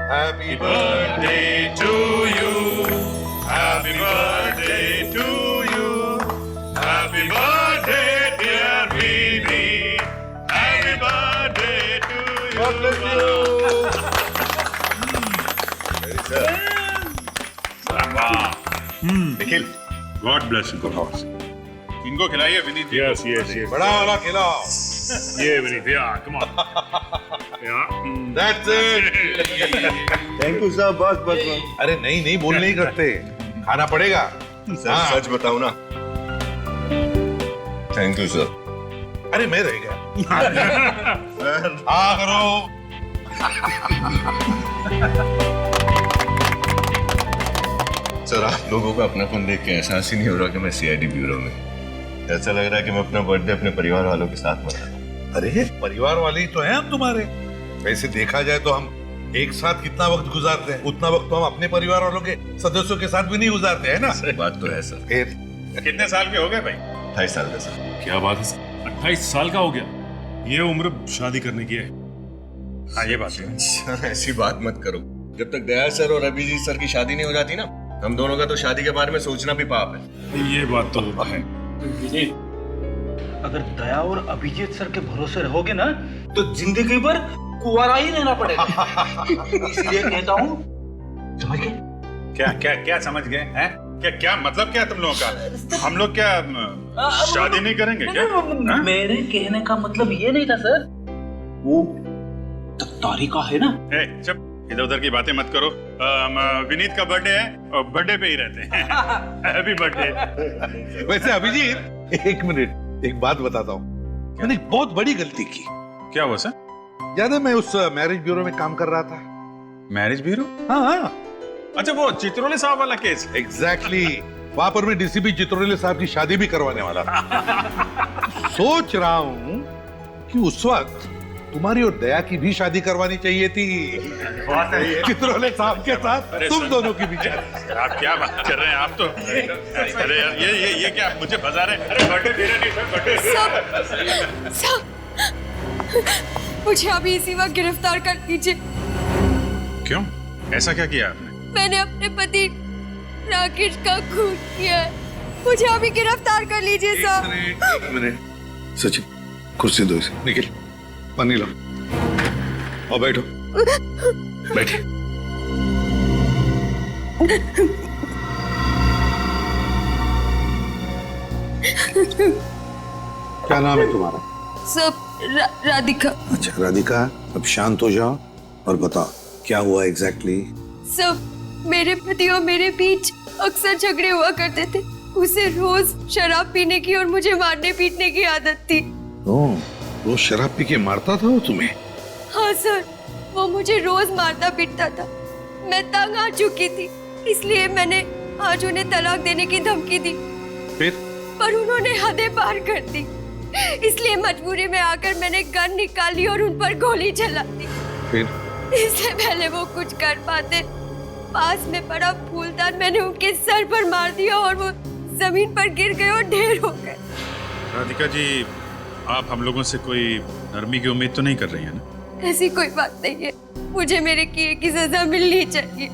Happy birthday to you. Happy birthday to you. Happy birthday, dear Vini. Happy birthday to you. God bless you. Nikhil, God bless you. इनको खिलाइए Vineet. Yes, yes, yes. बड़ा वाला खिलाओ। Yeah, Vinith. Yeah, come on. Yeah. That's it. Thank you sir, बस बस बस। अरे नहीं नहीं बोल नहीं करते, खाना पड़ेगा। सर सच बताऊं ना, थैंक यू सर। अरे मैं रह गया। हाँ करो। सर आप लोगों का अपनापन देख के एहसास ही नहीं हो रहा कि मैं सीआईडी ब्यूरो में। ऐसा लग रहा है कि मैं अपना बर्थडे अपने परिवार वालों के साथ मना रहा हूं। अरे परिवार वाले ही तो हैं हम तुम्हारे। वैसे देखा जाए तो हम एक साथ कितना वक्त गुजारते हैं, उतना वक्त तो हम अपने परिवार वालों के सदस्यों के साथ भी नहीं गुजारते हैं ना। बात तो है सर। फिर कितने साल के हो गए भाई? 28 साल का सर। क्या बात है? 28 साल का हो गया। ये उम्र शादी करने की है। हाँ ये बात है। सर ऐसी बात मत करो। जब तक दयाल सर और अभिजीत सर की शादी नहीं हो जाती ना, हम दोनों का तो शादी के बारे में सोचना भी पाप है। ये बात तो है। अगर दया और अभिजीत सर के भरोसे रहोगे ना तो जिंदगी भर कुंवारा ही रहना पड़ेगा। इसलिए कहता हूँ, समझ गए? क्या क्या क्या समझ गए हैं? क्या क्या मतलब क्या तुम लोगों का? हम लोग क्या शादी नहीं करेंगे क्या? हाँ? मेरे कहने का मतलब ये नहीं था सर। वो तारिका है ना, चुप, इधर उधर की बातें मत करो। विनीत का बर्थडे है और बर्थडे पे ही रहते हैं। Happy birthday. वैसे अभिजीत, एक मिनट, एक बात बताता हूँ। मैंने एक बहुत बड़ी गलती की। क्या हुआ सर? याद है मैं उस मैरिज ब्यूरो में काम कर रहा था। Marriage bureau? हाँ हाँ अच्छा वो चित्रोले साहब वाला केस। एग्जैक्टली। वहां पर मैं डीसीपी चित्रोले साहब की शादी भी करवाने वाला था। सोच रहा हूँ कि उस वक्त तुम्हारी और दया की भी शादी करवानी चाहिए थी, चित्रोले साहब के साथ तुम दोनों की भी शादी। आप क्या बात कर रहे हैं? आप तो अरे यार ये क्या मुझे बजा रहे हैं? अरे बर्थडे मेरा नहीं सर, बर्थडे सब मुझे अभी इसी वक्त गिरफ्तार कर लीजिए। क्यों? ऐसा क्या किया आपने? मैंने अपने पति राकेश का खून किया है। मुझे अभी गिरफ्तार कर लीजिए साहब। एक मिनट सचिन, कुर्सी दो इसे। निखिल पानी लो और बैठो। बैठे। क्या नाम है तुम्हारा? सब राधिका। अच्छा राधिका, अब शांत हो जाओ और बताओ क्या हुआ एग्जैक्टली? सब मेरे पति और मेरे बीच अक्सर झगड़े हुआ करते थे। उसे रोज शराब पीने की और मुझे मारने पीटने की आदत थी। ओह, रोज शराब पी के मारता था वो तुम्हें? हाँ सर, वो मुझे रोज मारता पीटता था। मैं तंग आ चुकी थी, इसलिए मैंने आज उन्हें तलाक देने की धमकी दी। फिर? पर उन्होंने हदें पार कर दी, इसलिए मजबूरी में आकर मैंने गन निकाली और उन पर गोली चला दी। फिर? इससे पहले वो कुछ कर पाते, पास में पड़ा फूलदान मैंने उनके सर पर मार दिया और वो जमीन पर गिर गए और ढेर हो गए। राधिका जी, आप हम लोगों से कोई नरमी की उम्मीद तो नहीं कर रही हैं ना? ऐसी कोई बात नहीं है, मुझे मेरे किए की सजा मिलनी चाहिए।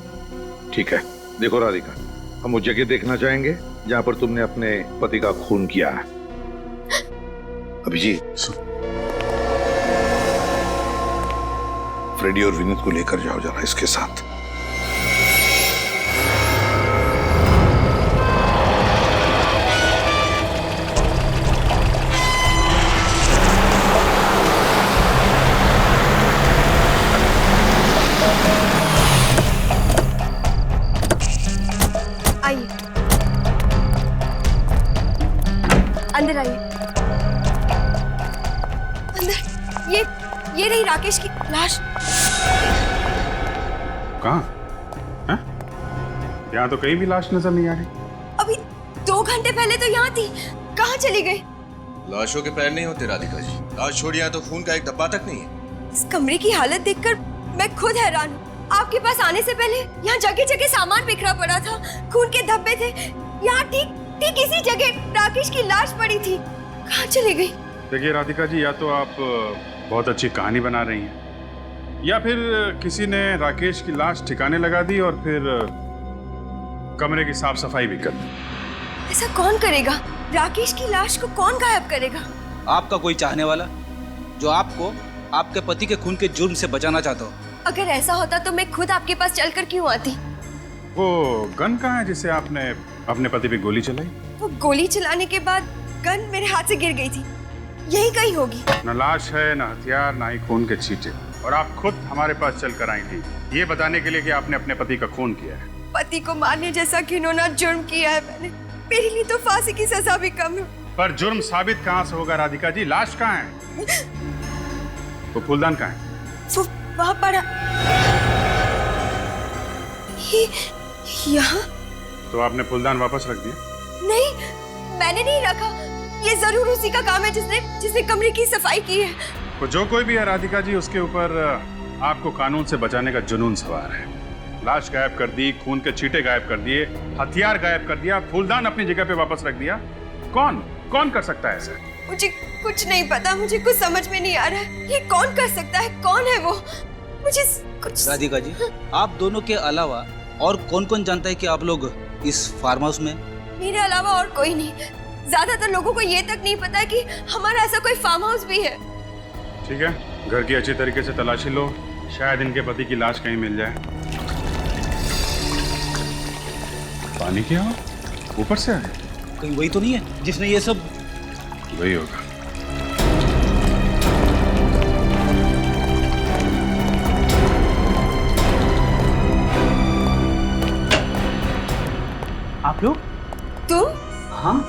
ठीक है, देखो राधिका, हम वो जगह देखना चाहेंगे जहाँ पर तुमने अपने पति का खून किया है। अभिजीत, फ्रेडी और विनीत को लेकर जाओ जरा इसके साथ। आइए, अंदर आइए। अंदर, ये रही राकेश की लाश। कहाँ? हैं? यहाँ तो कहीं भी लाश नजर नहीं आ रही। अभी 2 घंटे पहले तो यहाँ थी, कहाँ चली गई? लाशों के पैर नहीं होते राधिका जी, लाश छोड़िए तो खून का एक धब्बा तक नहीं है। इस कमरे की हालत देखकर मैं खुद हैरान हूँ। आपके पास आने से पहले यहाँ जगह जगह सामान बिखरा पड़ा था, खून के धब्बे थे। यहाँ ठीक इसी जगह राकेश की लाश पड़ी थी। कहाँ चली गई? देखिए राधिका जी, या तो आप बहुत अच्छी कहानी बना रही हैं या फिर किसी ने राकेश की लाश ठिकाने लगा दी और फिर कमरे की साफ सफाई भी कर दी। ऐसा कौन करेगा? राकेश की लाश को कौन गायब करेगा? आपका कोई चाहने वाला जो आपको आपके पति के खून के जुर्म से बचाना चाहता हो। अगर ऐसा होता तो मैं खुद आपके पास चलकर क्यों आती? वो गन कहाँ है जिसे आपने अपने पति पे गोली चलाई? वो गोली चलाने के बाद गन मेरे हाथ से गिर गई थी, यही कहीं होगी। न लाश है, न हथियार, न ही खून के छींटे। और आप खुद हमारे पास चलकर आई थी ये बताने के लिए कि आपने अपने पति का खून किया है। पति को मारने जैसा घिनौना जुर्म किया है मैंने। मेरे लिए तो फांसी की सजा भी कम है। पर जुर्म साबित कहाँ से होगा राधिका जी? लाश कहाँ है? वो फूलदान कहाँ है? वो वहाँ पड़ा। ये यहाँ? तो आपने फूलदान वापस रख दिया? नहीं, मैंने नहीं रखा। ये जरूर उसी का काम है जिसने कमरे की सफाई की है। तो जो कोई भी है राधिका जी, उसके ऊपर आपको कानून से बचाने का जुनून सवार है। लाश गायब कर दी, खून के छींटे गायब कर दिए, हथियार गायब कर दिया, फूलदान अपनी जगह पे वापस रख दिया। कौन कर सकता है ऐसा? मुझे कुछ नहीं पता, मुझे कुछ समझ में नहीं आ रहा है। ये कौन कर सकता है? कौन है वो? मुझे कुछ। राधिका जी, आप दोनों के अलावा और कौन जानता है कि आप लोग इस फार्म हाउस में? मेरे अलावा और कोई नहीं। ज्यादातर लोगों को ये तक नहीं पता कि हमारा ऐसा कोई फार्म हाउस भी है। ठीक है, घर की अच्छी तरीके से तलाशी लो, शायद इनके पति की लाश कहीं मिल जाए। पानी क्या हो? ऊपर से आए? कहीं वही तो नहीं है जिसने ये सब? वही होगा। आप लोग? तुम? हाँ,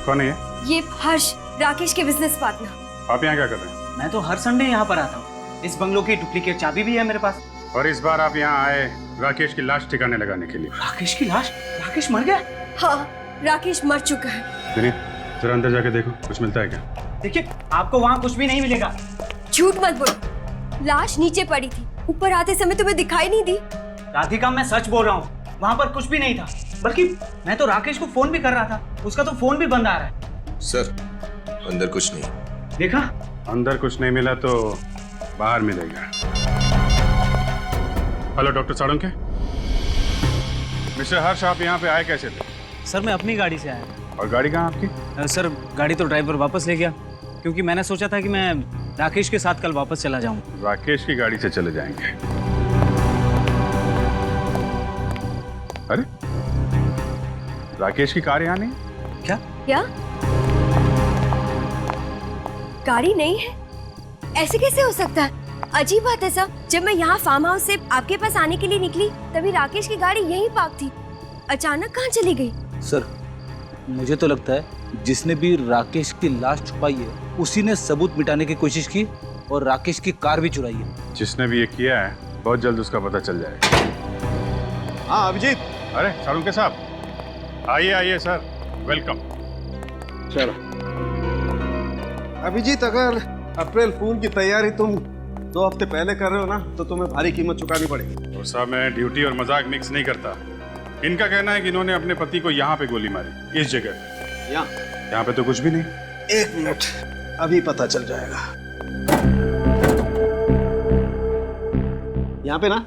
कौन है ये? ये हर्ष, राकेश के बिजनेस पार्टनर। आप यहाँ क्या कर रहे हैं? मैं तो हर संडे यहाँ पर आता हूँ। इस बंगलो की डुप्लीकेट चाबी भी है मेरे पास। और इस बार आप यहाँ आए राकेश की लाश ठिकाने लगाने के लिए। राकेश की लाश? राकेश मर गया? हाँ, राकेश मर चुका है। सुनिए, जरा अंदर जाके देखो, कुछ मिलता है क्या? देखिए, आपको वहाँ कुछ भी नहीं मिलेगा। झूठ मत बोलो, लाश नीचे पड़ी थी, ऊपर आते समय तुम्हें दिखाई नहीं दी? राधिका, मैं सच बोल रहा हूँ, वहाँ पर कुछ भी नहीं था। बल्कि मैं तो राकेश को फोन भी कर रहा था, उसका तो फोन भी बंद आ रहा है। सर, अंदर कुछ नहीं। देखा? अंदर कुछ नहीं मिला तो बाहर मिलेगा। Hello doctor Salunke. मिस्टर हर्ष, आप यहाँ पे आए कैसे थे? सर, मैं अपनी गाड़ी से आया। और गाड़ी कहाँ आपकी? सर, गाड़ी तो ड्राइवर वापस ले गया, क्योंकि मैंने सोचा था कि मैं राकेश के साथ कल वापस चला जाऊँ। राकेश की गाड़ी से चले जाएंगे? अरे, राकेश की कार यहाँ नहीं? क्या? गाड़ी नहीं है? ऐसे कैसे हो सकता है? अजीब बात है सर। जब मैं यहाँ फार्म हाउस से आपके पास आने के लिए निकली तभी राकेश की गाड़ी यहीं पार्क थी। अचानक कहाँ चली गई? सर, मुझे तो लगता है जिसने भी राकेश की लाश छुपाई है उसी ने सबूत मिटाने की कोशिश की और राकेश की कार भी चुराई है। जिसने भी ये किया है बहुत जल्द उसका पता चल जाएगा। हाँ अभिजीत, अरे साळुंके साहब, आइए सर, वेलकम। चलो। अभिजीत, अगर अप्रैल फूल की तैयारी तुम 2 हफ्ते पहले कर रहे हो ना तो तुम्हें भारी कीमत चुकानी पड़ेगी। और साहब, मैं ड्यूटी और मजाक मिक्स नहीं करता। इनका कहना है कि इन्होंने अपने पति को यहाँ पे गोली मारी, इस जगह। यहाँ पे तो कुछ भी नहीं। 1 मिनट, अभी पता चल जाएगा। यहाँ पे ना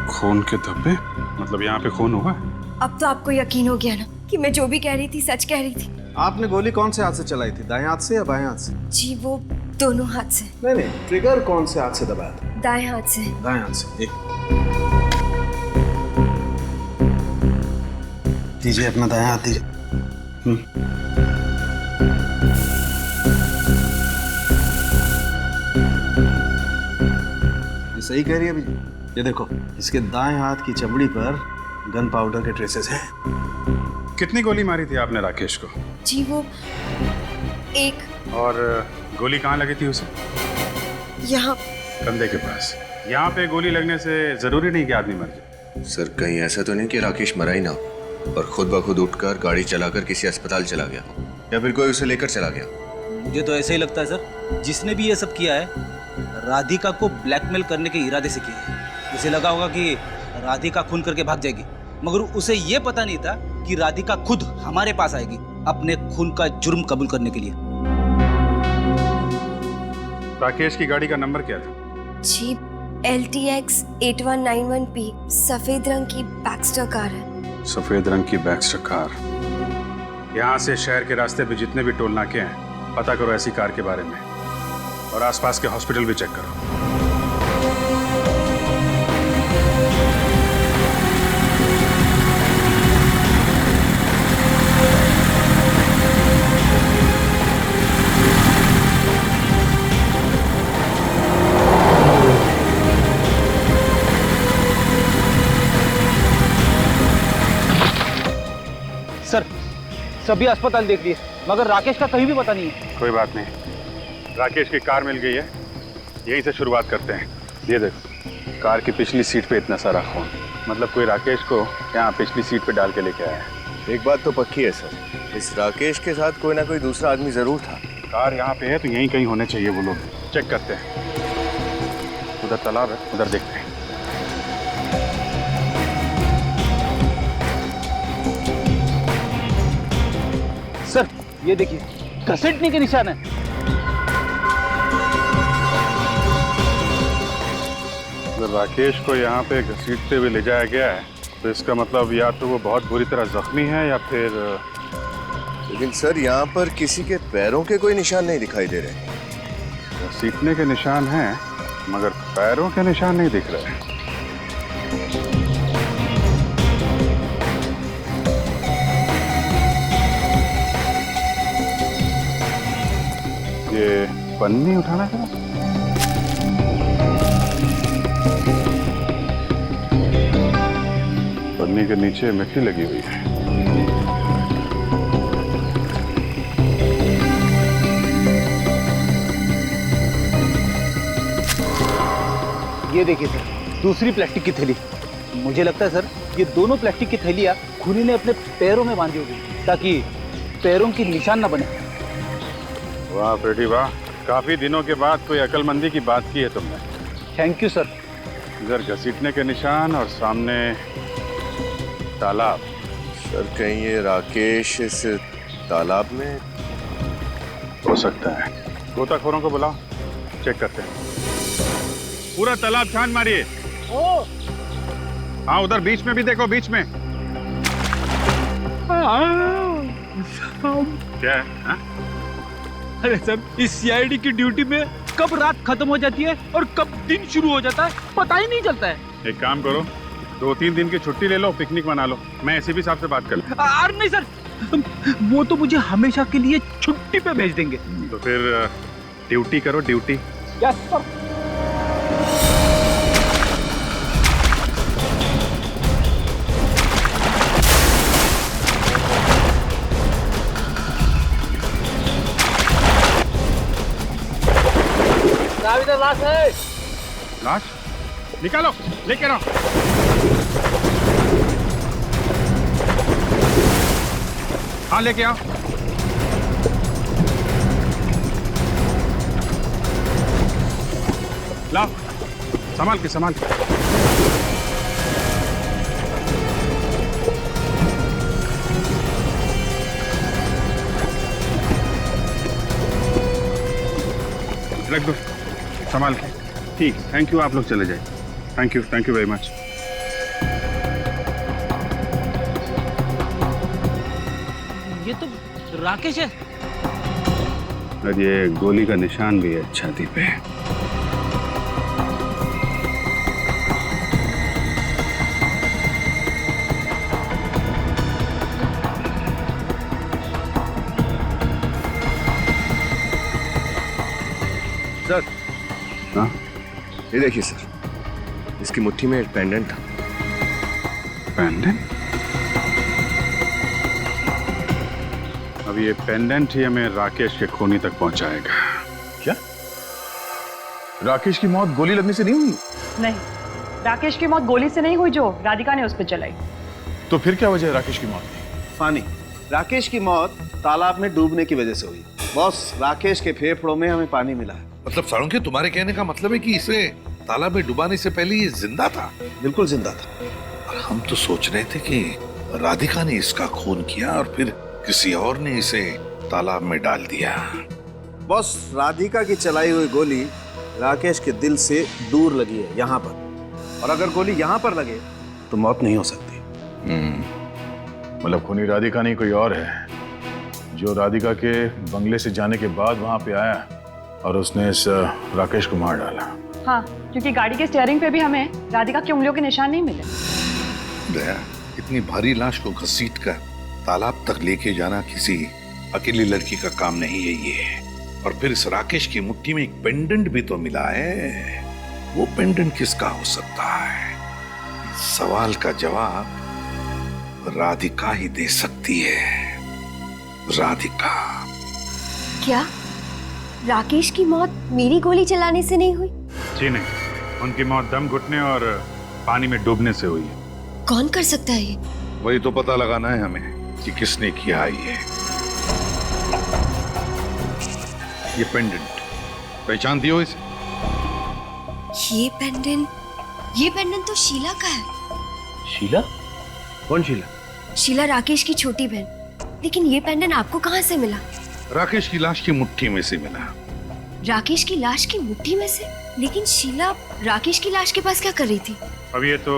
खून के धब्बे? मतलब यहाँ पे खून हुआ? अब तो आपको यकीन हो गया ना कि मैं जो भी कह रही थी सच कह रही थी। आपने गोली कौन से हाथ से चलाई थी, दाएं हाथ से या बाएं हाथ से? जी, वो दोनों हाथ से। नहीं, ट्रिगर कौन से हाथ से दबाया था? दाएं हाथ से। दाएं हाथ से। एक दीजिए, अपना दायां हाथ दीजिए। ये सही कह रही है अभी? ये देखो, इसके दाएं हाथ की चमड़ी पर गन पाउडर के ट्रेसेस हैं। कितनी गोली मारी थी आपने राकेश को? जी, वो एक। और गोली कहाँ लगी थी उसे? यहाँ। कंधे के पास। यहाँ पे गोली लगने से जरूरी नहीं कि आदमी मर जाए। सर, कहीं ऐसा तो नहीं कि राकेश मरा ही ना और खुद ब खुद उठकर गाड़ी चलाकर किसी अस्पताल चला गया, या फिर कोई उसे लेकर चला गया? मुझे तो ऐसा ही लगता है सर, जिसने भी ये सब किया है राधिका को ब्लैकमेल करने के इरादे से किया है। उसे लगा होगा कि राधिका खून करके भाग जाएगी मगर उसे ये पता नहीं था कि राधिका खुद हमारे पास आएगी अपने खून का जुर्म कबूल करने के लिए। राकेश की गाड़ी का नंबर क्या था? जीप LTX 8191P, सफेद रंग की बैक्स्टर कार है। सफेद रंग की बैक्स्टर कार। यहाँ से शहर के रास्ते पे जितने भी टोल नाके हैं पता करो ऐसी कार के बारे में, और आसपास के हॉस्पिटल भी चेक करो। सर सभी अस्पताल देख लिए मगर राकेश का कहीं भी पता नहीं है। कोई बात नहीं, राकेश की कार मिल गई है, यहीं से शुरुआत करते हैं। ये देखो, कार की पिछली सीट पे इतना सारा खून, मतलब कोई राकेश को यहाँ पिछली सीट पे डाल के लेके आया है। एक बात तो पक्की है सर, इस राकेश के साथ कोई ना कोई दूसरा आदमी जरूर था। कार यहाँ पे है तो यहीं कहीं होने चाहिए वो लोग। चेक करते हैं। उधर तालाब है, उधर देखते हैं। सर ये देखिए, घसीटने के निशान है। अगर राकेश को यहाँ पे घसीटते हुए ले जाया गया है तो इसका मतलब या तो वो बहुत बुरी तरह जख्मी है या फिर लेकिन सर यहाँ पर किसी के पैरों के कोई निशान नहीं दिखाई दे रहे। घसीटने के निशान हैं मगर पैरों के निशान नहीं दिख रहे। ये पन्नी उठाना था। पन्नी के नीचे मिट्टी लगी हुई है। ये देखिए सर, दूसरी प्लास्टिक की थैली। मुझे लगता है सर ये दोनों प्लास्टिक की थैलियाँ खूनी ने अपने पैरों में बांधी होगी ताकि पैरों की निशान न बने। वाह बेटी वाह, काफी दिनों के बाद कोई अकलमंदी की बात की है तुमने। Thank you sir. इधर घसीटने के निशान और सामने तालाब। सर कहीं ये राकेश इस तालाब में हो सकता है। गोताखोरों को बुलाओ, चेक करते हैं। पूरा तालाब छान मारिए। हाँ उधर बीच में भी देखो, बीच में। क्या है? हाँ? अरे सर, इस सीआईडी की ड्यूटी में कब रात खत्म हो जाती है और कब दिन शुरू हो जाता है पता ही नहीं चलता है। एक काम करो, 2-3 दिन की छुट्टी ले लो, पिकनिक मना लो। मैं एसीपी साहब से बात कर लूं। अरे नहीं सर, वो तो मुझे हमेशा के लिए छुट्टी पे भेज देंगे। तो फिर ड्यूटी करो, ड्यूटी। Yes sir. इधर लाश है। लाश निकालो, लेके आओ। हाँ लेके आओ। लाओ, संभाल के संभाल के। रख दो संभाल के। ठीक, थैंक यू। आप लोग चले जाए। Thank you very much. ये तो राकेश है। और ये गोली का निशान भी है छाती पे। सर हाँ ये देखिए सर, इसकी मुट्ठी में एक पेंडेंट था। पेंडेंट? अब ये पेंडेंट ही हमें राकेश के खूनी तक पहुंचाएगा। क्या राकेश की मौत गोली लगने से नहीं हुई? नहीं, राकेश की मौत गोली से नहीं हुई जो राधिका ने उस पर चलाई। तो फिर क्या वजह है राकेश की मौत की? फानी, राकेश की मौत तालाब में डूबने की वजह से हुई। बॉस, राकेश के फेफड़ों में हमें पानी मिला है। मतलब साळुंखे, तुम्हारे कहने का मतलब है कि इसे तालाब में डुबाने से पहले ये जिंदा था? बिल्कुल जिंदा था। हम तो सोच रहे थे कि राधिका ने इसका खून किया और फिर किसी और ने इसे तालाब में डाल दिया। बॉस, राधिका की चलाई हुई गोली राकेश के दिल से दूर लगी है, यहाँ पर। और अगर गोली यहाँ पर लगे तो मौत नहीं हो सकती। मतलब खूनी राधिका नहीं कोई और है, जो राधिका के बंगले से जाने के बाद वहां पे आया और उसने इस राकेश को मार डाला। हाँ, क्योंकि गाड़ी के स्टीयरिंग पे भी हमें राधिका की उंगलियों के निशान नहीं मिले। दया, इतनी भारी लाश को घसीटकर तालाब तक लेके जाना किसी अकेली लड़की का काम नहीं है ये। और फिर इस राकेश की मुट्ठी में एक पेंडेंट भी तो मिला है। वो पेंडेंट किसका हो सकता है? सवाल का जवाब राधिका ही दे सकती है। राधिका। क्या राकेश की मौत मेरी गोली चलाने से नहीं हुई? जी नहीं, उनकी मौत दम घुटने और पानी में डूबने से हुई है। कौन कर सकता है ये? वही तो पता लगाना है हमें कि किसने किया है ये पेंडेंट। पहचानती हो इसे? ये पेंडेंट तो शीला का है। शीला? कौन शीला? शीला राकेश की छोटी बहन। लेकिन ये पेंडेंट आपको कहाँ से मिला? राकेश की लाश की मुट्ठी में से मिला। राकेश की लाश की मुट्ठी में से? लेकिन शीला राकेश की लाश के पास क्या कर रही थी? अब ये तो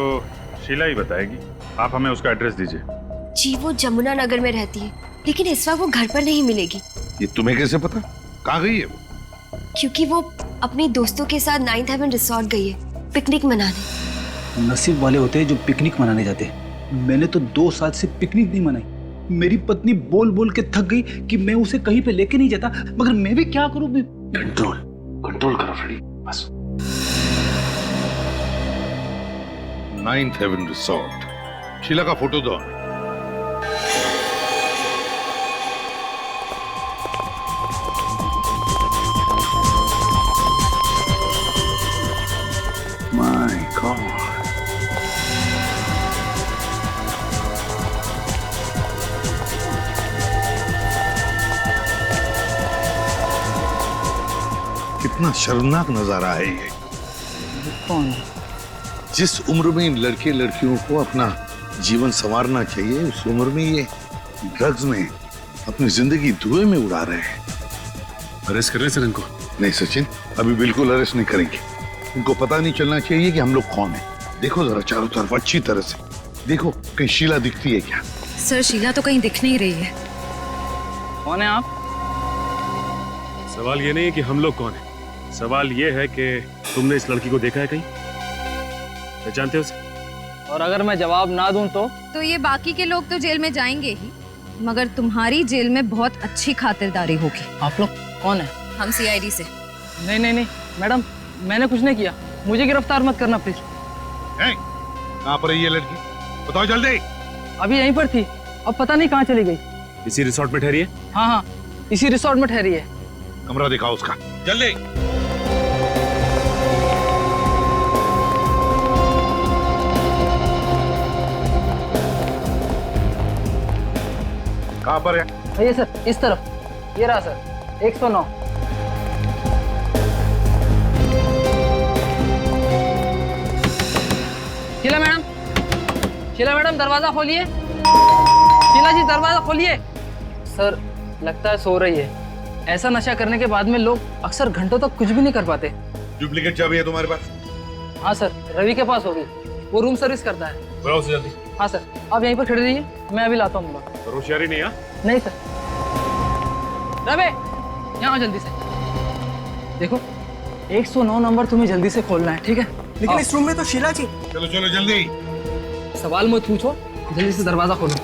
शीला ही बताएगी। आप हमें उसका एड्रेस दीजिए। जी, वो जमुना नगर में रहती है, लेकिन इस वक्त वो घर पर नहीं मिलेगी। ये तुम्हें कैसे पता? कहाँ गई है वो? क्योंकि वो अपने दोस्तों के साथ 9th हेवन रिसोर्ट गई है पिकनिक मनाने। नसीब वाले होते हैं जो पिकनिक मनाने जाते हैं। मैंने तो 2 साल से पिकनिक नहीं मनाई। मेरी पत्नी बोल बोल के थक गई कि मैं उसे कहीं पे लेके नहीं जाता, मगर मैं भी क्या करूं? कंट्रोल करो फ्रेडी, बस। 9th heaven resort. शीला का फोटो दो। माय गॉड, कितना शर्मनाक नजारा है ये। कौन? जिस उम्र में इन लड़के लड़कियों को अपना जीवन संवारना चाहिए, उस उम्र में ये ड्रग्स में अपनी जिंदगी धुएं में उड़ा रहे हैं। अरेस्ट कर रहे हैं सर इनको? नहीं सचिन, अभी बिल्कुल अरेस्ट नहीं करेंगे। उनको पता नहीं चलना चाहिए कि हम लोग कौन हैं। देखो जरा चारों तरफ अच्छी तरह से देखो, कहीं शीला दिखती है क्या? सर, शीला तो कहीं दिख नहीं रही है। कौन है आप? सवाल ये नहीं है कि हम लोग कौन हैं, सवाल ये है कि तुमने इस लड़की को देखा है कहीं? पहचानते हो उसे? और अगर मैं जवाब ना दूं तो ये बाकी के लोग तो जेल में जाएंगे ही, मगर तुम्हारी जेल में बहुत अच्छी खातिरदारी होगी। आप लोग कौन है? हम CID से। नहीं मैडम, मैंने कुछ नहीं किया। मुझे गिरफ्तार मत करना प्लीज। कहाँ पर है ये लड़की? बताओ जल्दी। अभी यहीं पर थी, अब पता नहीं कहाँ चली गई। इसी रिसोर्ट में ठहरी है? हाँ, इसी रिसोर्ट में ठहरी है। कमरा दिखाओ उसका जल्दी। कहाँ पर है? ये सर, इस तरफ। ये रहा सर, 109। शीला मैडम दरवाजा खोलिए। शीला जी दरवाजा खोलिए। सर, लगता है सो रही है। ऐसा नशा करने के बाद में लोग अक्सर घंटों तक कुछ भी नहीं कर पाते। डुप्लीकेट चाबी है तुम्हारे पास? हाँ सर, रवि के पास होगी, वो रूम सर्विस करता है। बुलाओ उसे जल्दी। हाँ सर, आप यहीं पर खड़े रहिए, मैं अभी लाता हूँ। होशियारी नहीं है? नहीं सर। रवि, यहाँ आओ जल्दी से। देखो, 109 नंबर तुम्हें जल्दी से खोलना है, ठीक है? लेकिन इस रूम में तो शीला जी। चलो चलो जल्दी। सवाल मत पूछो, जल्दी से दरवाजा खोलो।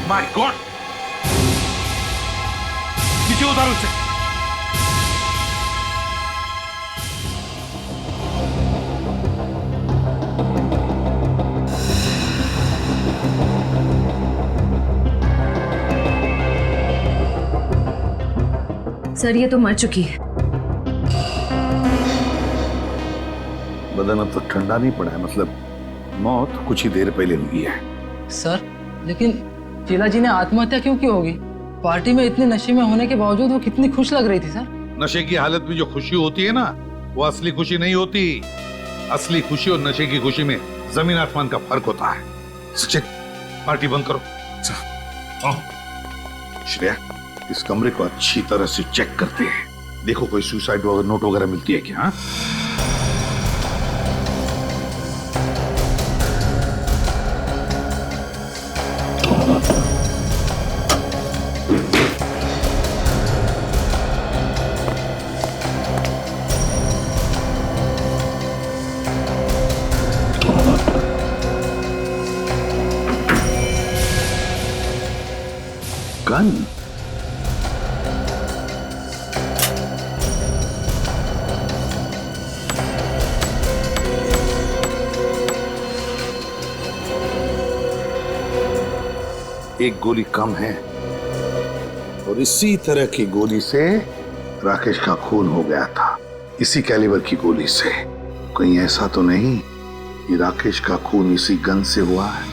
माय गॉड, नीचे उतारो उसे। सर, ये तो मर चुकी है। बदन अब तो ठंडा नहीं पड़ा है, मतलब मौत कुछ ही देर पहले हुई है। सर, लेकिन शीला जी ने आत्महत्या क्यों की होगी? पार्टी में इतने नशे में होने के बावजूद वो कितनी खुश लग रही थी सर। नशे की हालत में जो खुशी होती है ना, वो असली खुशी नहीं होती। असली खुशी और नशे की खुशी में जमीन आसमान का फर्क होता है। सचिन, पार्टी बंद करो। श्रेया, इस कमरे को अच्छी तरह से चेक करते हैं। देखो कोई सुसाइड नोट वगैरह मिलती है क्या? गन? एक गोली कम है और इसी तरह की गोली से राकेश का खून हो गया था। इसी कैलिबर की गोली से। कहीं ऐसा तो नहीं कि राकेश का खून इसी गन से हुआ है?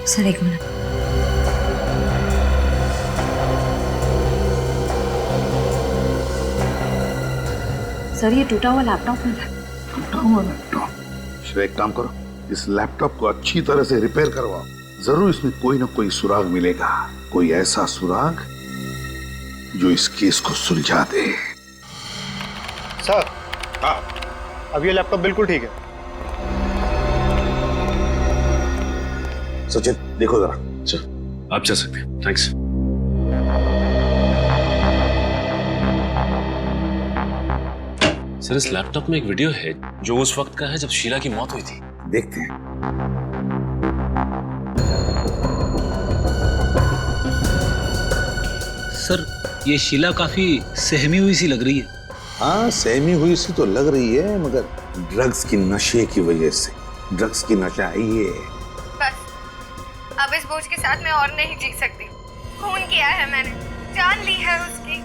सर एक मिनट। सर ये टूटा हुआ लैपटॉप में था। टूटा हुआ लैपटॉप? श्रेया, एक काम करो, इस लैपटॉप को अच्छी तरह से रिपेयर करवाओ। जरूर इसमें कोई ना कोई सुराग मिलेगा, कोई ऐसा सुराग जो इस केस को सुलझा दे। सर, हाँ, अब ये लैपटॉप बिल्कुल ठीक है। सचिन देखो जरा। आप जा सकते हैं, थैंक्स। सर, इस लैपटॉप में एक वीडियो है जो उस वक्त का है जब शीला की मौत हुई थी। देखते हैं। सर, ये शीला काफी सहमी हुई सी लग रही है। हाँ, सहमी हुई सी तो लग रही है, मगर ड्रग्स की नशे की वजह से। ड्रग्स की नशा है ये। बस अब इस बोझ के साथ मैं और नहीं जी सकती। खून किया है मैंने, जान ली है उसकी।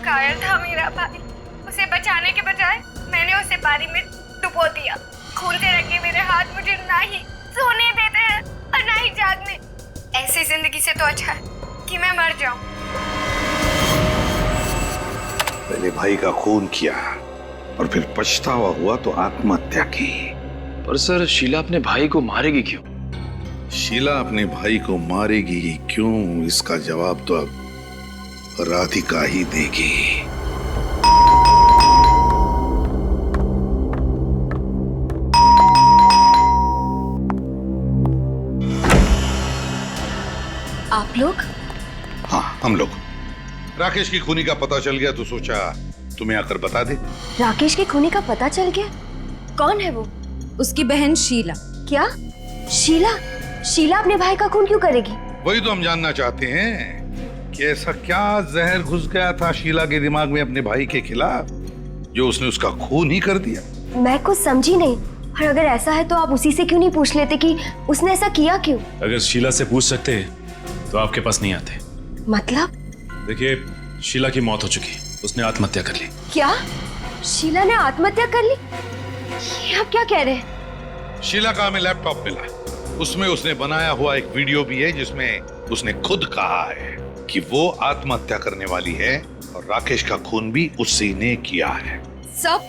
घायल था मेरा भाई, उसे बचाने के बजाय मैंने उसे पानी में डुबो दिया। खून से रंगे मेरे हाथ मुझे ना ही सोने देते हैं और ना ही जागने। ऐसी जिंदगी से तो अच्छा है कि मैं मर जाऊं। पहले भाई का खून किया और फिर पछतावा हुआ तो आत्महत्या की। पर सर, शीला अपने भाई को मारेगी क्यों? शीला अपने भाई को मारेगी क्यों, इसका जवाब तो अब राधिका ही देगी। आप लोग? हाँ, हम लोग। राकेश की खूनी का पता चल गया तो सोचा तुम्हें आकर बता दे। राकेश के खूनी का पता चल गया? कौन है वो? उसकी बहन शीला। क्या? शीला? शीला अपने भाई का खून क्यों करेगी? वही तो हम जानना चाहते हैं कि ऐसा क्या जहर घुस गया था शीला के दिमाग में अपने भाई के खिलाफ जो उसने उसका खून ही कर दिया। मैं कुछ समझी नहीं। और अगर ऐसा है तो आप उसी से क्यों नहीं पूछ लेते कि उसने ऐसा किया क्यों? अगर शीला से पूछ सकते तो आपके पास नहीं आते। मतलब? देखिए, शीला की मौत हो चुकी, उसने आत्महत्या कर ली। क्या? शीला ने आत्महत्या कर ली? ये आप क्या कह रहे हैं? शीला का हमें लैपटॉप मिला, उसमें उसने बनाया हुआ एक वीडियो भी है जिसमें उसने खुद कहा है कि वो आत्महत्या करने वाली है और राकेश का खून भी उसी ने किया है। सर,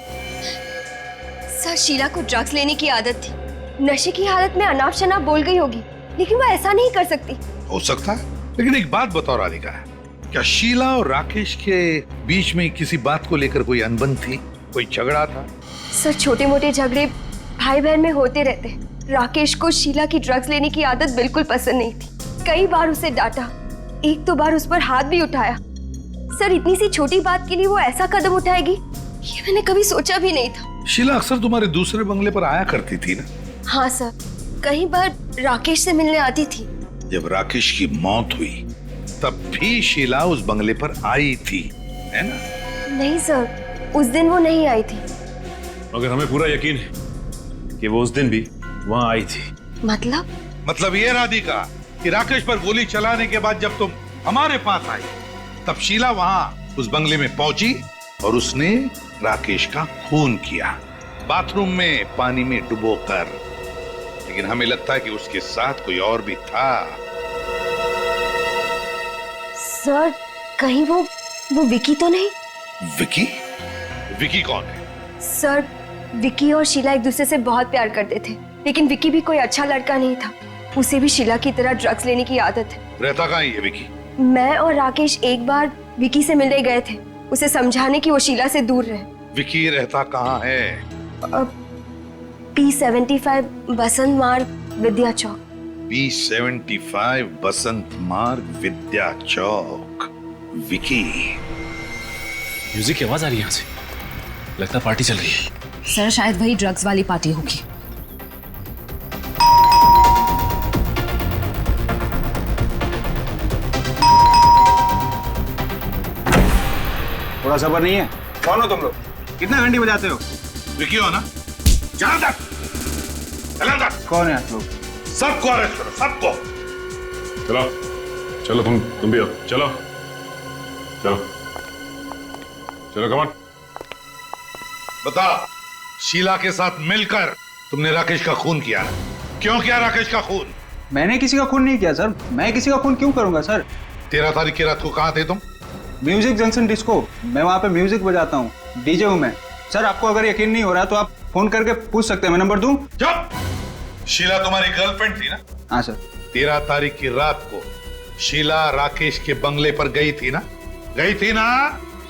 शीला को ड्रग्स लेने की आदत थी। नशे की हालत में अनाप शनाप बोल गई होगी, लेकिन वो ऐसा नहीं कर सकती। हो सकता है, लेकिन एक बात बताओ राधिका, क्या शीला और राकेश के बीच में किसी बात को लेकर कोई अनबन थी, कोई झगड़ा था? सर, छोटे मोटे झगड़े भाई बहन में होते रहते हैं। राकेश को शीला की ड्रग्स लेने की आदत बिल्कुल पसंद नहीं थी। कई बार उसे डांटा, एक दो बार उस पर हाथ भी उठाया। सर, इतनी सी छोटी बात के लिए वो ऐसा कदम उठाएगी, ये मैंने कभी सोचा भी नहीं था। शीला अक्सर तुम्हारे दूसरे बंगले पर आया करती थी ना? हाँ सर, कई बार राकेश से मिलने आती थी। जब राकेश की मौत हुई तब भी शीला उस बंगले पर आई थी, है ना? नहीं सर, उस दिन वो नहीं आई थी। मगर हमें पूरा यकीन है कि वो उस दिन भी वहां आई थी। मतलब ये राधिका कि राकेश पर गोली चलाने के बाद जब तुम हमारे पास आई तब शीला वहां उस बंगले में पहुंची और उसने राकेश का खून किया, बाथरूम में पानी में डुबोकर। लेकिन हमें लगता है कि उसके साथ कोई और भी था। सर, कहीं वो विकी तो नहीं? विकी? विकी कौन है? सर, विकी और शीला एक दूसरे से बहुत प्यार करते थे, लेकिन विकी भी कोई अच्छा लड़का नहीं था। उसे भी शीला की तरह ड्रग्स लेने की आदत है। रहता कहाँ है ये विकी? मैं और राकेश एक बार विकी से मिलने गए थे, उसे समझाने की वो शीला से दूर रहे। विकी रहता कहाँ है? P75 बसंत मार्ग, विद्या चौक। P75 बसंत मार्ग, विद्या चौक। विकी। म्यूजिक की आवाज आ रही है यहाँ से, लगता है पार्टी चल रही है। सर शायद वही ड्रग्स वाली पार्टी होगी। थोड़ा सब्र नहीं है? कौन हो तुम लोग? कितना घंटी बजाते हो? विकी हो ना? जाओ अंदर। चलो अंदर। कौन है आप लोग? सबको अरेस्ट करो, सबको। चलो चलो, तुम भी हो, चलो चलो चलो, कमान। बता, शीला के साथ मिलकर तुमने राकेश का खून किया। क्यों किया राकेश का खून? मैंने किसी का खून नहीं किया सर। मैं किसी का खून क्यों करूंगा सर? 13 तारीख की रात को कहाँ थे तुम? म्यूजिक जंक्शन डिस्को, मैं वहाँ पे म्यूजिक बजाता हूँ, डीजे हूँ मैं। सर आपको अगर यकीन नहीं हो रहा तो आप फोन करके पूछ सकते हैं, मैं नंबर दूं? चुप! शीला तुम्हारी गर्लफ्रेंड थी ना? हाँ सर। 13 तारीख की रात को शीला राकेश के बंगले पर गई थी ना? गई थी ना?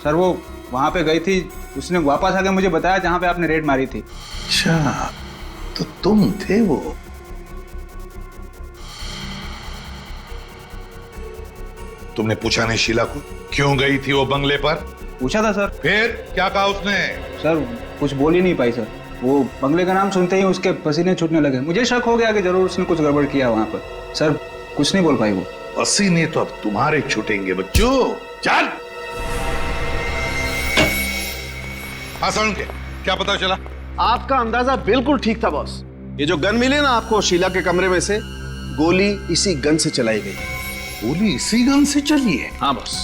सर वो वहाँ पे गई थी, उसने वापस आके मुझे बताया जहाँ पे आपने रेड मारी थी। अच्छा, तो तुम थे वो? तुमने पूछा नहीं शीला को क्यों गई थी वो बंगले पर? पूछा था सर। फिर क्या कहा उसने? सर कुछ बोल ही नहीं पाई सर। वो बंगले का नाम सुनते ही उसके पसीने छूटने लगे। मुझे शक हो गया कि जरूर उसने कुछ गड़बड़ किया वहाँ पर। सर कुछ नहीं बोल पाई वो। पसीने तो अब तुम्हारे छूटेंगे बच्चों। चल। हाँ सुन के क्या पता चला? आपका अंदाजा बिल्कुल ठीक था बॉस। ये जो गन मिली ना आपको शीला के कमरे में से, गोली इसी गन से चलाई गई। गोली इसी गन से चली है? हाँ बॉस।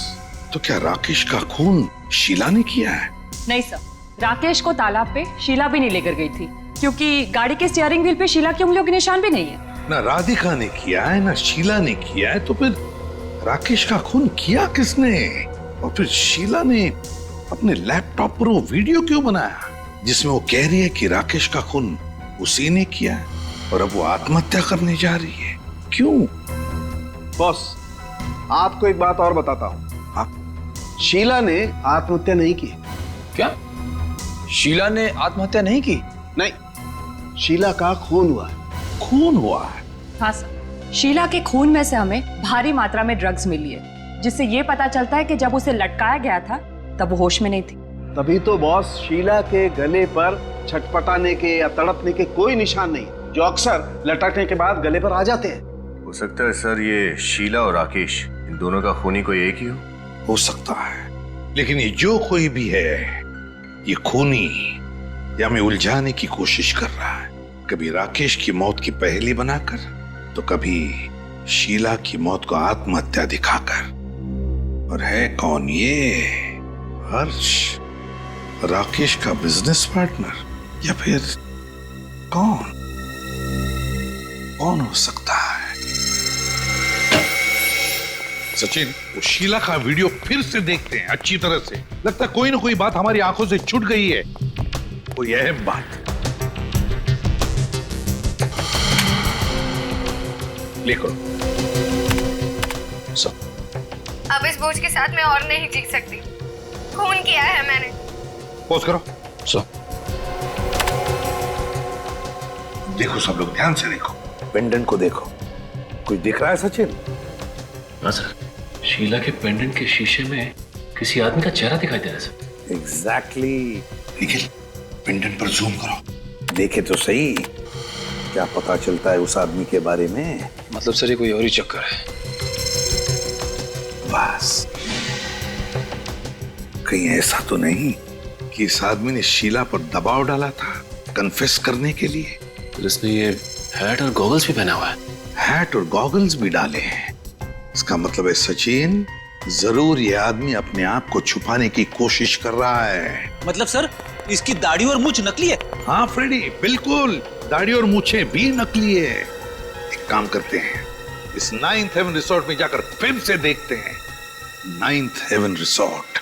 तो क्या राकेश का खून शीला ने किया है? नहीं सर, राकेश को तालाब पे शीला भी नहीं लेकर गई थी, क्योंकि गाड़ी के स्टीयरिंग व्हील पे शीला की उंगलियों के निशान भी नहीं है। ना राधिका ने किया है ना शीला ने किया है, तो फिर राकेश का खून किया किसने? और फिर शीला ने अपने लैपटॉप पर वो वीडियो क्यों बनाया जिसमें वो कह रही है कि राकेश का खून उसी ने किया है और अब वो आत्महत्या करने जा रही है? क्यों? बॉस आपको एक बात और बताता हूँ, शीला ने आत्महत्या नहीं की। क्या? शीला ने आत्महत्या नहीं की? नहीं, शीला का खून हुआ है। खून हुआ है? हाँ सर, शीला के खून में से हमें भारी मात्रा में ड्रग्स मिली है, जिससे ये पता चलता है कि जब उसे लटकाया गया था तब वो होश में नहीं थी। तभी तो बॉस शीला के गले पर छटपटाने के या तड़पने के कोई निशान नहीं, जो अक्सर लटकने के बाद गले पर आ जाते हैं। हो सकता है सर ये शीला और राकेश, इन दोनों का खूनी कोई एक ही हो सकता है, लेकिन ये जो कोई भी है ये खूनी या हमें उलझाने की कोशिश कर रहा है, कभी राकेश की मौत की पहेली बनाकर तो कभी शीला की मौत को आत्महत्या दिखाकर। और है कौन ये? हर्ष, राकेश का बिजनेस पार्टनर, या फिर कौन हो सकता है? सचिन, वो शीला का वीडियो फिर से देखते हैं अच्छी तरह से। लगता है कोई ना कोई बात हमारी आंखों से छूट गई है, कोई अहम बात। लिखो सब। अब इस बोझ के साथ मैं और नहीं जी सकती। खून किया है मैंने। पोज करो सब। देखो सब लोग ध्यान से देखो, पेंडेंट को देखो। कुछ दिख रहा है सचिन? हाँ सर, शीला के पेंडेंट के शीशे में किसी आदमी का चेहरा दिखाई दे रहा है सर। एग्जैक्टली। निखिल, पेंडेंट पर जूम करो, देखे तो सही क्या पता चलता है उस आदमी के बारे में। मतलब सर ये कोई और ही चक्कर है? बस कहीं ऐसा तो नहीं कि इस आदमी ने शीला पर दबाव डाला था कन्फेस करने के लिए? तो इसने ये हैट और गॉगल्स भी पहना हुआ है। हैट और गॉगल्स भी डाले हैं। इसका मतलब है सचिन, जरूर ये आदमी अपने आप को छुपाने की कोशिश कर रहा है। मतलब सर इसकी दाढ़ी और मूंछ नकली है? हाँ फ्रेडी, बिल्कुल, दाढ़ी और मूछें भी नकली है। एक काम करते हैं, इस 9th हेवन रिसोर्ट में जाकर फिर से देखते हैं। 9th heaven resort.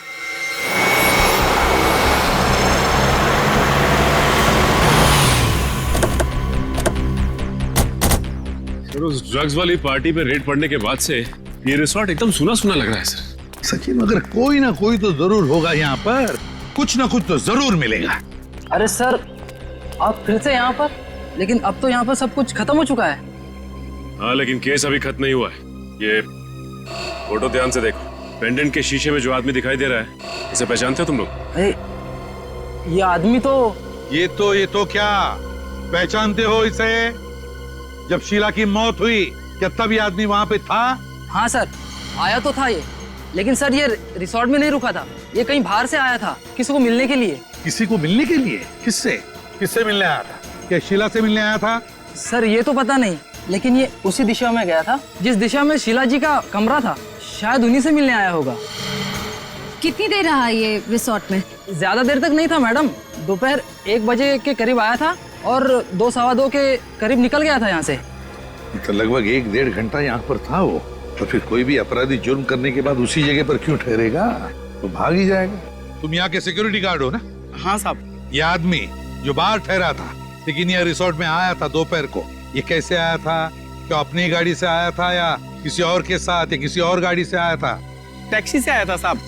सर उस ड्रग्स वाली पार्टी पे रेड पड़ने के बाद से ये रिसोर्ट एकदम सुना सुना लग रहा है सर। सचिन, मगर कोई ना कोई तो जरूर होगा यहाँ पर, कुछ ना कुछ तो जरूर मिलेगा। अरे सर, आप फिर से यहाँ पर? लेकिन अब तो यहाँ पर सब कुछ खत्म हो चुका है। हाँ, लेकिन केस अभी खत्म नहीं हुआ है। ये फोटो ध्यान से देखो, पेंडेंट के शीशे में जो आदमी दिखाई दे रहा है, इसे पहचानते हो तुम लोग? अरे ये आदमी तो ये तो क्या पहचानते हो इसे? जब शीला की मौत हुई क्या तब ये आदमी वहां पे था? हाँ सर, आया तो था ये, लेकिन सर ये रिसोर्ट में नहीं रुका था, ये कहीं बाहर से आया था किसी को मिलने के लिए। किसी को मिलने के लिए? किससे मिलने आया था? क्या शीला से मिलने आया था? सर ये तो पता नहीं, लेकिन ये उसी दिशा में गया था जिस दिशा में शीला जी का कमरा था, शायद उन्हीं से मिलने आया होगा। कितनी देर रहा ये रिसोर्ट में? ज्यादा देर तक नहीं था मैडम, दोपहर 1 बजे के करीब आया था और 2 सवा 2 के करीब निकल गया था यहाँ से। तो लगभग 1-1.5 घंटा यहाँ पर था वो। तो फिर कोई भी अपराधी जुर्म करने के बाद उसी जगह पर क्यों ठहरेगा? तो भाग ही जाएगा। तुम यहाँ के सिक्योरिटी गार्ड हो ना? हाँ साहब। ये आदमी जो बाहर ठहरा था लेकिन यह रिसोर्ट में आया था दोपहर को, ये कैसे आया था? क्या अपनी गाड़ी से आया था या किसी और के साथ या किसी और गाड़ी से आया था? टैक्सी से आया था साहब,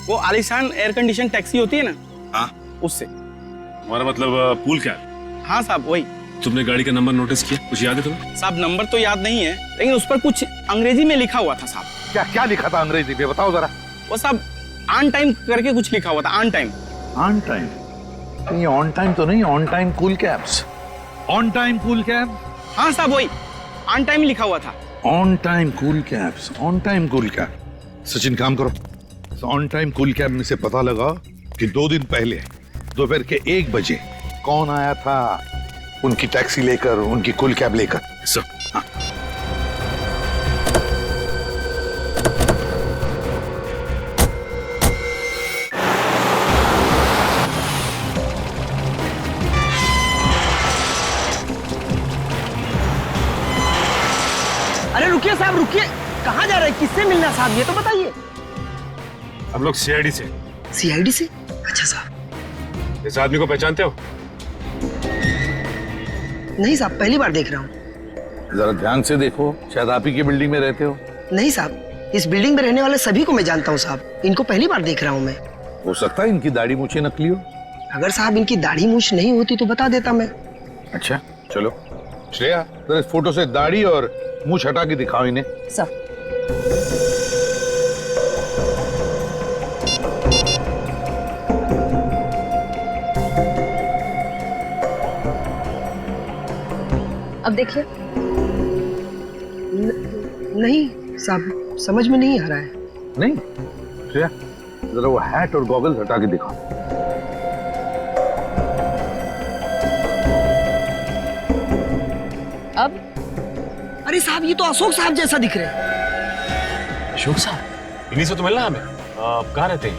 वो आलीशान एयर कंडीशन टैक्सी होती है ना, हाँ उससे। हमारा मतलब पूल कैब? हाँ साहब वही। तुमने गाड़ी का नंबर नोटिस किया? कुछ याद है तुम्हें? साहब नंबर तो याद नहीं है, लेकिन उस पर कुछ अंग्रेजी में लिखा हुआ था साहब। क्या लिखा था अंग्रेजी में? बताओ जरा। वो साहब ऑन टाइम करके कुछ लिखा हुआ था। On time? On time? ये ऑन टाइम तो नहीं, on time cool cabs. On time cool cab? हाँ साहब वही, ऑन टाइम लिखा हुआ था। On time cool cabs, on time cool cab. Sachin काम करो, ऑन टाइम कूल कैब में से पता लगा कि 2 दिन पहले दोपहर के 1 बजे कौन आया था उनकी टैक्सी लेकर, उनकी कूल कैब लेकर। हाँ। अरे रुकिए साहब रुकिए, कहाँ जा रहे हैं? किससे मिलना साहब ये तो बताइए। हम लोग सीआईडी से। सीआईडी से? अच्छा साहब। इस आदमी को पहचानते हो? नहीं साहब, पहली बार देख रहा हूँ। जरा ध्यान से देखो, शायद आप ही की बिल्डिंग में रहते हो। नहीं साहब, इस बिल्डिंग में रहने वाले सभी को मैं जानता हूँ साहब, इनको पहली बार देख रहा हूँ मैं। हो सकता है इनकी दाढ़ी मूछें नकली हो। अगर साहब इनकी दाढ़ी मूछ नहीं होती तो बता देता मैं। अच्छा चलो श्रेया, जरा इस फोटो से दाढ़ी और मूछ हटा के दिखाओ इन्हें। सर अब देखिए। नहीं साहब, समझ में नहीं आ रहा है। नहीं श्रेया, जरा वो हैट और गॉगल्स हटा के दिखाओ। अब? अरे साहब ये तो अशोक साहब जैसा दिख रहे हैं। अशोक साहब? इन्हीं से तो मिलना हमें। कहाँ रहते हैं?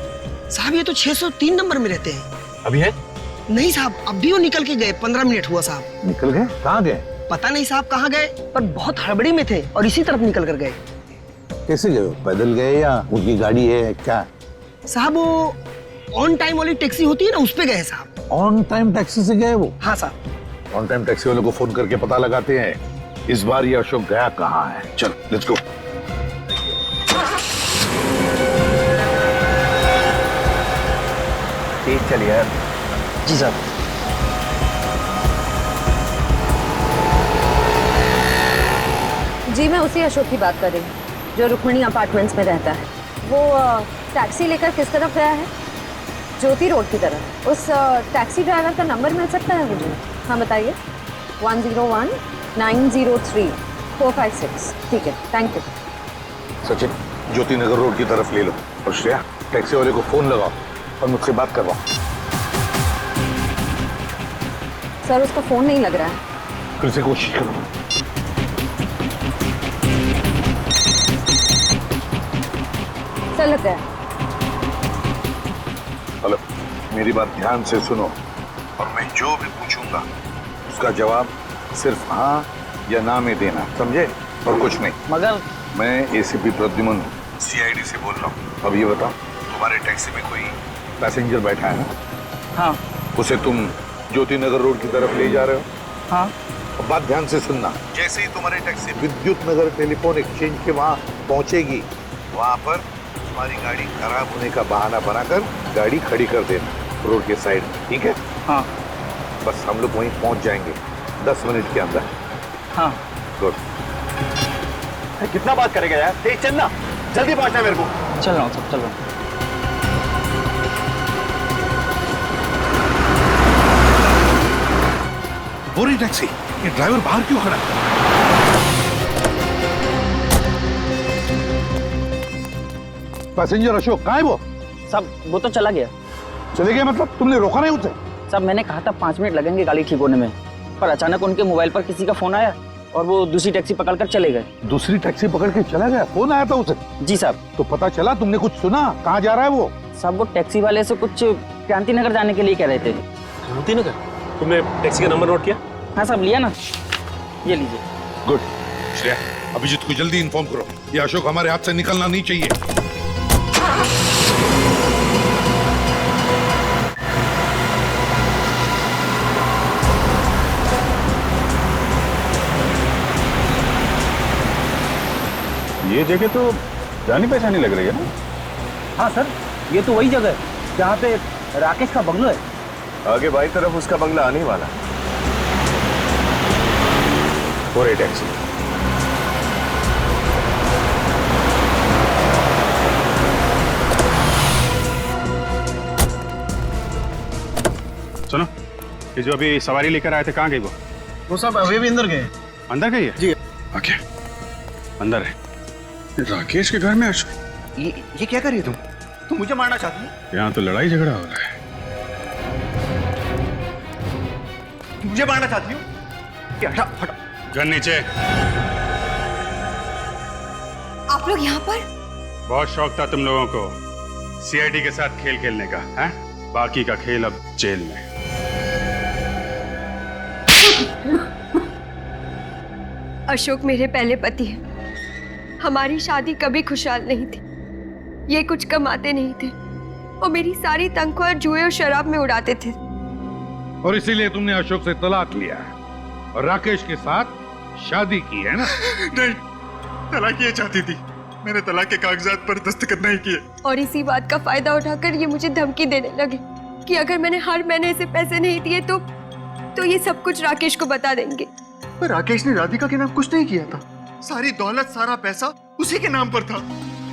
साहब ये तो 603 नंबर में रहते हैं। अभी है? नहीं साहब, अब भी वो निकल के गए, 15 मिनट हुआ साहब। निकल गए? कहाँ गए? पता नहीं साहब कहाँ गए, पर बहुत हड़बड़ी में थे और इसी तरफ निकल कर गए। कैसे गए? पैदल गए या उनकी गाड़ी है क्या? साहब वो ऑन टाइम वाली टैक्सी होती है ना, उस पे गए साहब। ऑन टाइम टैक्सी से गए वो? हाँ साहब। ऑन टाइम टैक्सी वालों को फोन करके पता लगाते हैं इस बार ये अशोक गया कहाँ है। चल लेट्स गो। ठीक चलिए यार। जी साहब। जी मैं उसी अशोक की बात कर रही हूँ जो रुक्मिणी अपार्टमेंट्स में रहता है। वो टैक्सी लेकर किस तरफ गया है? ज्योति रोड की तरफ। उस टैक्सी ड्राइवर का नंबर मिल सकता है मुझे? हाँ बताइए। 101-903-456। ठीक है, thank you. Sachin, Jyoti Nagar road की तरफ ले लो और श्रेया टैक्सी वाले को फोन लगाओ और मुझसे बात करवाओ। सर उसका फोन नहीं लग रहा है। फिर से कोशिश करो। सर लग गया। हेलो, मेरी बात ध्यान से सुनो और मैं जो भी पूछूंगा उसका जवाब सिर्फ हाँ या ना में देना, समझे? और कुछ नहीं। मगर मैं एसीपी प्रद्युमन सीआईडी से बोल रहा हूँ। अब ये बताओ, तुम्हारे टैक्सी में कोई पैसेंजर बैठा है ना? हाँ। उसे तुम ज्योति नगर रोड की तरफ ले जा रहे हो? हाँ। अब बात ध्यान से सुनना। जैसे ही तुम्हारी टैक्सी विद्युत नगर टेलीफोन एक्सचेंज के वहां पहुंचेगी, वहां पर तुम्हारी गाड़ी खराब होने का बहाना बनाकर गाड़ी खड़ी कर देना रोड के साइड में, ठीक है? हाँ बस हम लोग वहीं पहुंच जाएंगे 10 मिनट के अंदर। हाँ। गुड। कितना बात करेगा यार, तेज चलना, जल्दी पहुंचना मेरे को। चल रहा हूँ सब, चल रहा हूँ। वो रही टैक्सी, ये ड्राइवर बाहर क्यों खड़ा है? पैसेंजर अशोक कहाँ है वो? सब वो तो चला गया। चले गए मतलब? तुमने रोका नहीं उसे? सब मैंने कहा था 5 मिनट लगेंगे गाड़ी ठीक होने में, पर अचानक उनके मोबाइल पर किसी का फोन आया और वो दूसरी टैक्सी पकड़कर चले गए। दूसरी टैक्सी पकड़ के चला गया? फोन आया था उसे? जी साहब। तो पता चला? तुमने कुछ सुना? कहाँ जा रहा है वो? साहब वो टैक्सी वाले से कुछ क्रांति नगर जाने के लिए कह रहे थे। क्रांति नगर? तुमने टैक्सी का नंबर नोट किया? हाँ साहब, लिया ना, ये लीजिए। गुड। श्रेया, अभिजीत को जल्दी इन्फॉर्म करो, ये अशोक हमारे हाथ से निकलना नहीं चाहिए। ये जगह तो जानी पहचानी लग रही है ना? हाँ सर, ये तो वही जगह है जहाँ पे राकेश का बंगलो है। आगे बाई तरफ उसका बंगला आने वाला। और ये टैक्सी सुनो, ये जो अभी सवारी लेकर आए थे कहाँ गई वो सब अभी भी अंदर गए। अंदर गई है? जी। ओके, अंदर है। राकेश के घर में अशोक? ये क्या कर रही है तुम मुझे मारना चाहती हो? यहाँ तो लड़ाई झगड़ा हो रहा है। मुझे मारना चाहती हो? हटा हटा। गन नीचे। आप लोग यहाँ पर? बहुत शौक था तुम लोगों को सीआईडी के साथ खेल खेलने का, हैं? बाकी का खेल अब जेल में। अशोक मेरे पहले पति हैं। हमारी शादी कभी खुशहाल नहीं थी। ये कुछ कमाते नहीं थे और मेरी सारी तनख्वाह जुए और शराब में उड़ाते थे। और इसीलिए तुमने अशोक से तलाक लिया है और राकेश के साथ शादी की है ना? नहीं, तलाक ये चाहती थी, मैंने तलाक के कागजात पर दस्तखत नहीं किए। और इसी बात का फायदा उठाकर ये मुझे धमकी देने लगे कि अगर मैंने हर महीने इसे पैसे नहीं दिए तो ये सब कुछ राकेश को बता देंगे। पर राकेश ने राधिका के नाम कुछ नहीं किया था, सारी दौलत सारा पैसा उसी के नाम पर था।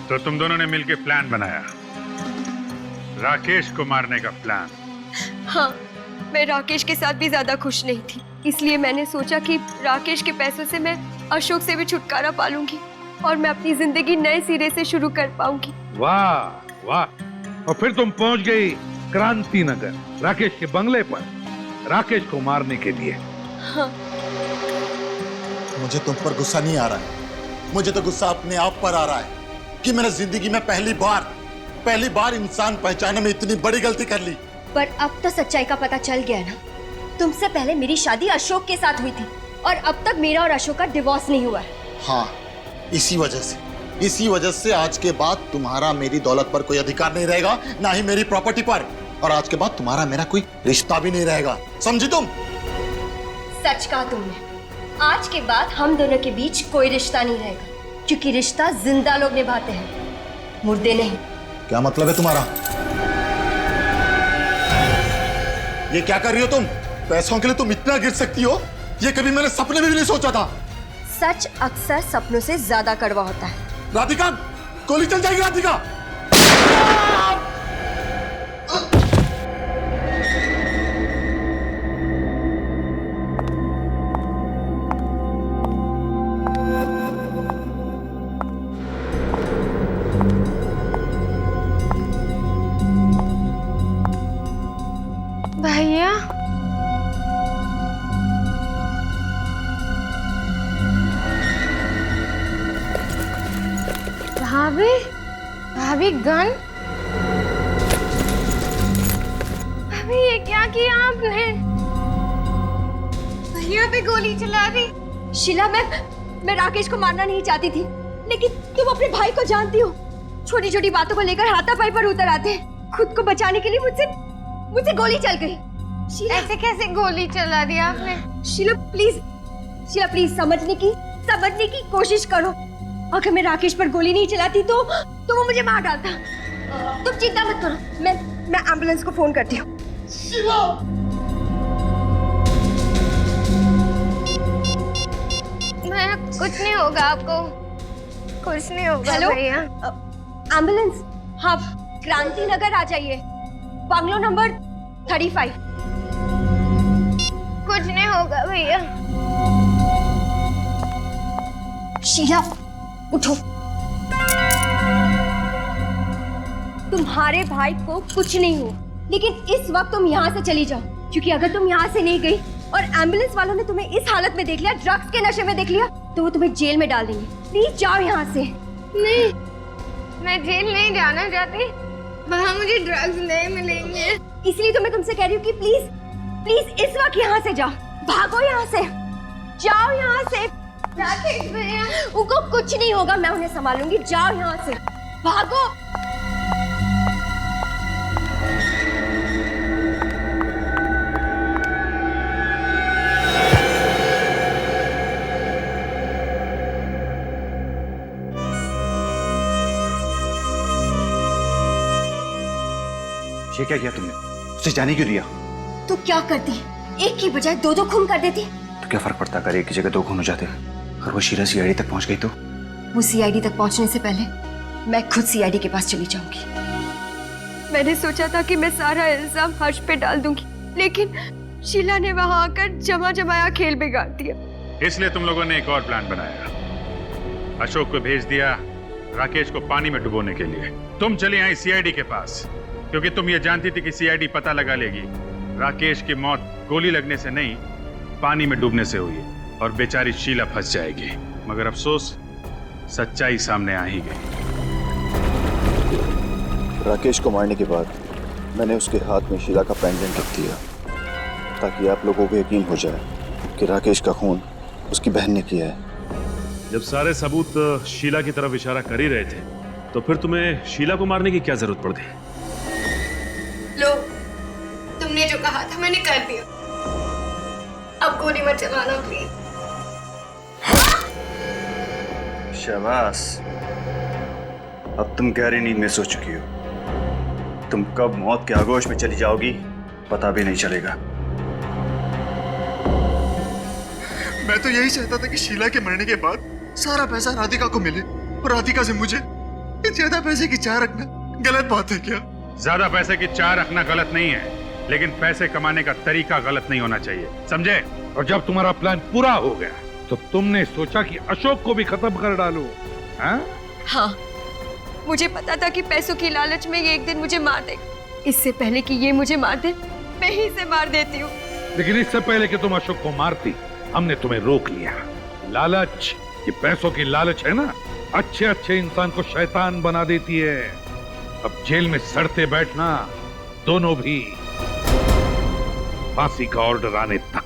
तो तुम दोनों ने मिलकर प्लान बनाया, राकेश को मारने का प्लान? हाँ, मैं राकेश के साथ भी ज्यादा खुश नहीं थी, इसलिए मैंने सोचा कि राकेश के पैसों से मैं अशोक से भी छुटकारा पालूंगी और मैं अपनी जिंदगी नए सिरे से शुरू कर पाऊंगी। वाह वाह। और फिर तुम पहुंच गई क्रांति नगर, राकेश के बंगले पर, राकेश को मारने के लिए। हाँ। मुझे तुम पर गुस्सा नहीं आ रहा है, मुझे तो गुस्सा अपने आप पर आ रहा है कि मैंने जिंदगी में पहली बार इंसान पहचाने में इतनी बड़ी गलती कर ली। पर अब तो सच्चाई का पता चल गया ना। तुमसे पहले मेरी शादी अशोक के साथ हुई थी और अब तक मेरा और अशोक का डिवोर्स नहीं हुआ है। हाँ, इसी वजह से आज के बाद तुम्हारा मेरी दौलत पर कोई अधिकार नहीं रहेगा, ना ही मेरी प्रॉपर्टी पर, और आज के बाद तुम्हारा मेरा कोई रिश्ता भी नहीं रहेगा, समझी तुम? सच कहा तुमने। आज के बाद हम दोनों के बीच कोई रिश्ता नहीं रहेगा, क्योंकि रिश्ता जिंदा लोग निभाते हैं, मुर्दे नहीं। क्या मतलब है तुम्हारा? ये क्या कर रही हो तुम? पैसों के लिए तुम इतना गिर सकती हो, ये कभी मैंने सपने में भी नहीं सोचा था। सच अक्सर सपनों से ज्यादा कड़वा होता है। राधिका, गोली चल जाएगी राधिका। भैया, भाभी गन? भाभी ये क्या किया आपने? भैया पे गोली चला दी। शीला, मैं राकेश को मारना नहीं चाहती थी, लेकिन तुम अपने भाई को जानती हो, छोटी छोटी बातों को लेकर हाथापाई पर उतर आते हैं। खुद को बचाने के लिए मुझसे गोली चल गई। शीला, ऐसे कैसे गोली चला दी आपने? शीला प्लीज शीला प्लीज समझने की कोशिश करो। अगर मैं राकेश पर गोली नहीं चलाती तो वो मुझे मार डालता। तुम चिंता मत करो, मैं एम्बुलेंस को फोन करती हूँ। कुछ नहीं होगा आपको, कुछ नहीं होगा। हेलो भैया एम्बुलेंस, हाँ क्रांति नगर आ जाइए, बंगलो नंबर 35। कुछ नहीं होगा भैया। शीला उठो, तुम्हारे भाई को कुछ नहीं हुआ, लेकिन इस वक्त तुम यहाँ से चली जाओ, क्योंकि अगर तुम यहाँ से नहीं गई और एम्बुलेंस वालों ने तुम्हें इस हालत में देख लिया, ड्रग्स के नशे में देख लिया, तो वो तुम्हें जेल में डाल देंगे। प्लीज जाओ यहाँ से। नहीं, मैं जेल नहीं जाना चाहती, वहाँ मुझे ड्रग्स नहीं मिलेंगे। इसलिए तो मैं तुमसे कह रही हूँ कि प्लीज प्लीज इस वक्त यहाँ से जाओ, भागो यहाँ से, जाओ यहाँ से। राकेश भैया, उनको कुछ नहीं होगा, मैं उन्हें संभालूंगी। जाओ यहाँ से, भागो। ये क्या किया तुमने? उसे जाने क्यों दिया? तो क्या करती, एक की बजाय दो दो खून कर देती। तो क्या फर्क पड़ता अगर एक की जगह दो खून हो जाते? अगर वो शीला सीआईडी तक पहुंच गई तो? वो सीआईडी तक पहुंचने से पहले मैं खुद सीआईडी के पास चली जाऊंगी। मैंने सोचा था कि मैं सारा इल्जाम हर्ष पे डाल दूंगी, लेकिन शीला ने वहां आकर जमाया खेल बिगाड़ दिया। इसलिए तुम लोगों ने एक और प्लान बनाया। अशोक को भेज दिया राकेश को पानी में डुबोने के लिए। तुम चली आई सीआईडी के पास, क्योंकि तुम ये जानती थी कि सीआईडी पता लगा लेगी राकेश की मौत गोली लगने से नहीं, पानी में डूबने से हुई है और बेचारी शीला फंस जाएगी। मगर अफसोस, सच्चाई सामने आ ही गई। राकेश को मारने के बाद मैंने उसके हाथ में शीला का पेंडेंट रख दिया, ताकि आप लोगों को यकीन हो जाए कि राकेश का खून उसकी बहन ने किया है। जब सारे सबूत शीला की तरफ इशारा कर ही रहे थे, तो फिर तुम्हें शीला को मारने की क्या जरूरत पड़ गई? लो, तुमने जो कहा था मैंने कर दिया। अब गोली मत चलाना प्लीज। शाबाश, अब तुम गहरी नींद में सो चुकी हो। तुम कब मौत के आगोश में चली जाओगी पता भी नहीं चलेगा। मैं तो यही चाहता था कि शीला के मरने के बाद सारा पैसा राधिका को मिले, और राधिका से मुझे ज्यादा पैसे की चाह रखना गलत बात है क्या? ज्यादा पैसे की चाह रखना गलत नहीं है, लेकिन पैसे कमाने का तरीका गलत नहीं होना चाहिए, समझे? और जब तुम्हारा प्लान पूरा हो गया तो तुमने सोचा कि अशोक को भी खत्म कर डालो, हाँ? हाँ, मुझे पता था कि पैसों की लालच में ये एक दिन मुझे मार देगा। इससे पहले कि ये मुझे मार दे, मैं ही इसे मार देती हूँ। लेकिन इससे पहले कि तुम अशोक को मारती, हमने तुम्हें रोक लिया। लालच, ये पैसों की लालच है ना, अच्छे अच्छे इंसान को शैतान बना देती है। अब जेल में सड़ते बैठना, दोनों भी फांसी का ऑर्डर आने तक।